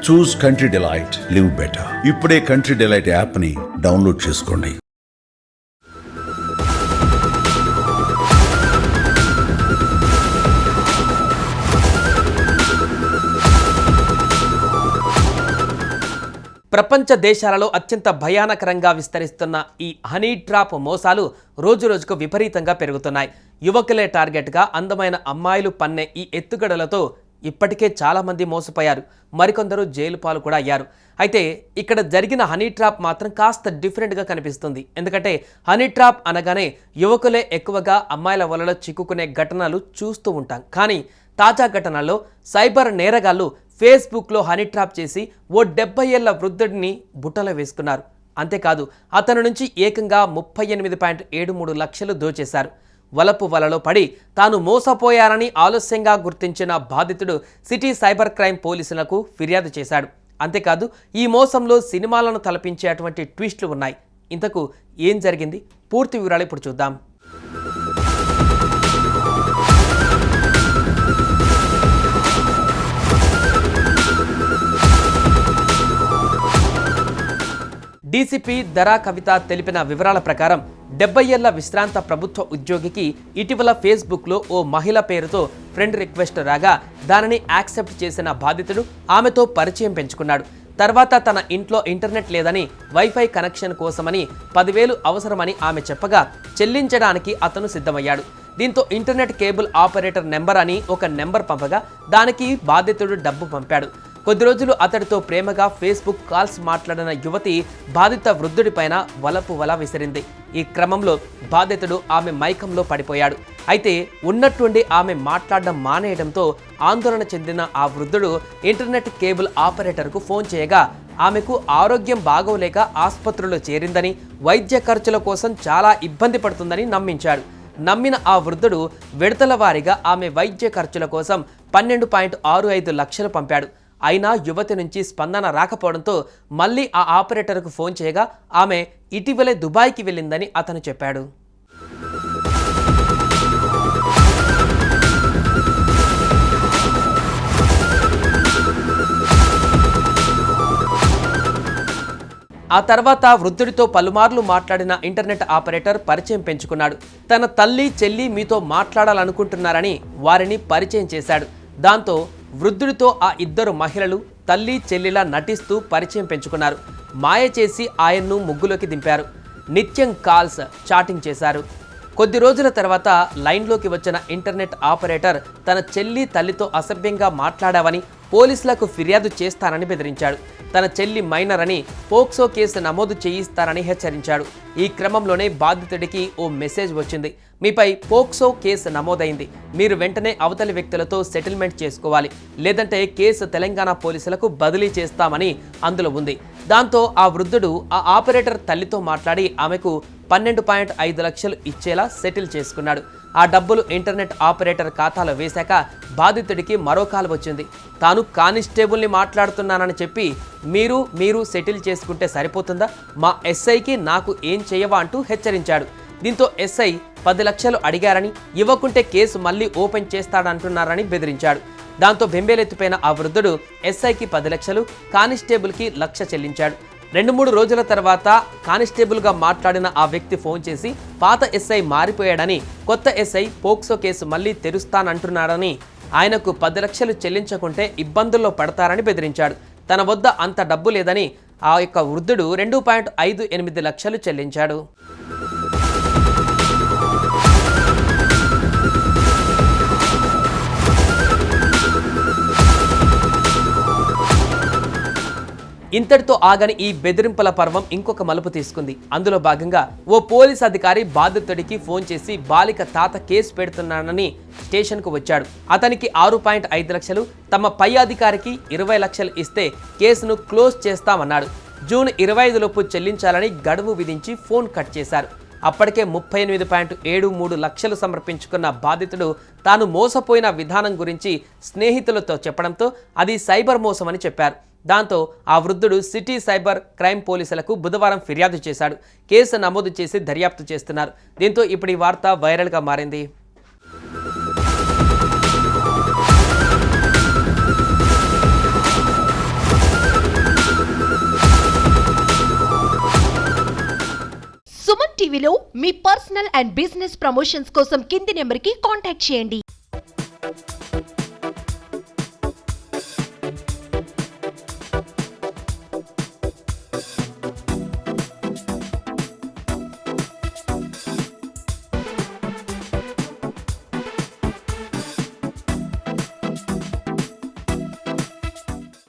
చూస్ country delight, live better. ఇప్పుడే country delight యాప్ని download చేసుకోండి. ప్రపంచ దేశాలలో అత్యంత భయానకరంగా విస్తరిస్తున్న ఈ హనీ ట్రాప్ మోసాలు రోజురోజుకు విపరీతంగా పెరుగుతున్నాయి. యువకులే టార్గెట్గా అందమైన అమ్మాయిలు పన్నే ఈ ఎత్తుగడలతో ఇప్పటికే చాలామంది మోసపోయారు. మరికొందరు జైలు పాలు కూడా అయ్యారు. అయితే ఇక్కడ జరిగిన హనీ ట్రాప్ మాత్రం కాస్త డిఫరెంట్గా కనిపిస్తుంది. ఎందుకంటే హనీ ట్రాప్ అనగానే యువకులే ఎక్కువగా అమ్మాయిల వలలో చిక్కుకునే ఘటనలు చూస్తూ ఉంటాం. కానీ తాజా ఘటనల్లో సైబర్ నేరగాళ్లు ఫేస్బుక్లో హనీ ట్రాప్ చేసి ఓ 70 ఏళ్ల వృద్ధుడిని బుట్టలో వేసుకున్నారు. అంతేకాదు అతని నుంచి ఏకంగా 38.73 లక్షలు దోచేశారు. వలపు వలలో పడి తాను మోసపోయారని ఆలస్యంగా గుర్తించిన బాధితుడు సిటీ సైబర్ క్రైమ్ పోలీసులకు ఫిర్యాదు చేశాడు. అంతేకాదు ఈ మోసంలో సినిమాలను తలపించేటువంటి ట్విస్టులు ఉన్నాయి. ఇంతకు ఏం జరిగింది? పూర్తి వివరాలు ఇప్పుడు చూద్దాం. డీసీపీ ధరా కవిత తెలిపిన వివరాల ప్రకారం 70 ఏళ్ల విశ్రాంత ప్రభుత్వ ఉద్యోగికి ఇటీవల ఫేస్బుక్లో ఓ మహిళ పేరుతో ఫ్రెండ్ రిక్వెస్ట్ రాగా దానిని యాక్సెప్ట్ చేసిన బాధితుడు ఆమెతో పరిచయం పెంచుకున్నాడు. తర్వాత తన ఇంట్లో ఇంటర్నెట్ లేదని వైఫై కనెక్షన్ కోసమని 10,000 అవసరమని ఆమె చెప్పగా చెల్లించడానికి అతను సిద్ధమయ్యాడు. దీంతో ఇంటర్నెట్ కేబుల్ ఆపరేటర్ నెంబర్ అని ఒక నెంబర్ పంపగా దానికి బాధితుడు డబ్బు పంపాడు. కొద్ది రోజులు అతడితో ప్రేమగా ఫేస్బుక్ కాల్స్ మాట్లాడిన యువతి బాధిత వృద్ధుడిపైన వలపు వల విసిరింది. ఈ క్రమంలో బాధితుడు ఆమె మైకంలో పడిపోయాడు. అయితే ఉన్నట్టుండి ఆమె మాట్లాడడం మానేయడంతో ఆందోళన చెందిన ఆ వృద్ధుడు ఇంటర్నెట్ కేబుల్ ఆపరేటర్కు ఫోన్ చేయగా ఆమెకు ఆరోగ్యం బాగోలేక ఆసుపత్రిలో చేరిందని, వైద్య ఖర్చుల కోసం చాలా ఇబ్బంది పడుతుందని నమ్మించాడు. నమ్మిన ఆ వృద్ధుడు విడతల వారీగా ఆమె వైద్య ఖర్చుల కోసం 12.65 లక్షలు పంపాడు. అయినా యువతి నుంచి స్పందన రాకపోవడంతో మళ్ళీ ఆ ఆపరేటర్కు ఫోన్ చేయగా ఆమె ఇటీవలే దుబాయ్కి వెళ్ళిందని అతను చెప్పాడు. ఆ తర్వాత వృద్ధుడితో పలుమార్లు మాట్లాడిన ఇంటర్నెట్ ఆపరేటర్ పరిచయం పెంచుకున్నాడు. తన తల్లి చెల్లి మీతో మాట్లాడాలనుకుంటున్నారని వారిని పరిచయం చేశాడు. దాంతో వృద్ధుడితో ఆ ఇద్దరు మహిళలు తల్లి చెల్లిలా నటిస్తూ పరిచయం పెంచుకున్నారు. మాయ చేసి ఆయన్ను ముగ్గులోకి దింపారు. నిత్యం కాల్స్, చాటింగ్ చేశారు. కొద్ది రోజుల తర్వాత లైన్లోకి వచ్చిన ఇంటర్నెట్ ఆపరేటర్ తన చెల్లి తల్లితో అసభ్యంగా మాట్లాడావని పోలీసులకు ఫిర్యాదు చేస్తానని బెదిరించాడు. తన చెల్లి మైనర్ అని పోక్సో కేసు నమోదు చేయిస్తారని హెచ్చరించాడు. ఈ క్రమంలోనే బాధితుడికి ఓ మెసేజ్ వచ్చింది. మీపై పోక్సో కేసు నమోదైంది. మీరు వెంటనే అవతలి వ్యక్తులతో సెటిల్మెంట్ చేసుకోవాలి, లేదంటే కేసు తెలంగాణ పోలీసులకు బదిలీ చేస్తామని అందులో ఉంది. దాంతో ఆ వృద్ధుడు ఆ ఆపరేటర్ తల్లితో మాట్లాడి ఆమెకు 12.5 లక్షలు ఇచ్చేలా సెటిల్ చేసుకున్నాడు. ఆ డబ్బులు ఇంటర్నెట్ ఆపరేటర్ ఖాతాలో వేశాక బాధితుడికి మరో కాల్ వచ్చింది. తాను కానిస్టేబుల్ని మాట్లాడుతున్నానని చెప్పి మీరు సెటిల్ చేసుకుంటే సరిపోతుందా, మా ఎస్ఐకి నాకు ఏం చేయవా అంటూ హెచ్చరించాడు. దీంతో ఎస్ఐ 10 లక్షలు అడిగారని, ఇవ్వకుంటే కేసు మళ్ళీ ఓపెన్ చేస్తాడంటున్నారని బెదిరించాడు. దాంతో బెంబేలెత్తిపోయిన ఆ వృద్ధుడు ఎస్ఐకి 10 లక్షలు, కానిస్టేబుల్కి 1 లక్ష చెల్లించాడు. 2-3 రోజుల తర్వాత కానిస్టేబుల్గా మాట్లాడిన ఆ వ్యక్తి ఫోన్ చేసి పాత ఎస్ఐ మారిపోయాడని, కొత్త ఎస్ఐ పోక్సో కేసు మళ్ళీ తెరుస్తానంటున్నాడని, ఆయనకు 10 లక్షలు చెల్లించకుంటే ఇబ్బందుల్లో పడతారని బెదిరించాడు. తన వద్ద అంత డబ్బు లేదని ఆ యొక్క వృద్ధుడు 2.58 లక్షలు చెల్లించాడు. ఇంతటితో ఆగని ఈ బెదిరింపుల పర్వం ఇంకొక మలుపు తీసుకుంది. అందులో భాగంగా ఓ పోలీస్ అధికారి బాధితుడికి ఫోన్ చేసి బాలిక తాత కేసు పెడుతున్నానని స్టేషన్కు వచ్చాడు. అతనికి 6.5 లక్షలు, తమ పై అధికారికి 20 లక్షలు ఇస్తే కేసును క్లోజ్ చేస్తామన్నాడు. జూన్ 25 లోపు చెల్లించాలని గడువు విధించి ఫోన్ కట్ చేశారు. అప్పటికే 38.73 లక్షలు సమర్పించుకున్న బాధితుడు తాను మోసపోయిన విధానం గురించి స్నేహితులతో చెప్పడంతో అది సైబర్ మోసమని చెప్పారు. దాంతో ఆ వృద్ధుడు సిటీ సైబర్ క్రైమ్ పోలీసులకు బుధవారం ఫిర్యాదు చేశాడు. కేసు నమోదు చేసి దర్యాప్తు చేస్తున్నారు. దీంతో ఇప్పుడు ఈ వార్త వైరల్గా మారింది. టీవీలో మీ పర్సనల్ అండ్ బిజినెస్ ప్రమోషన్స్ కోసం కింది నెంబర్కి కాంటాక్ట్ చేయండి.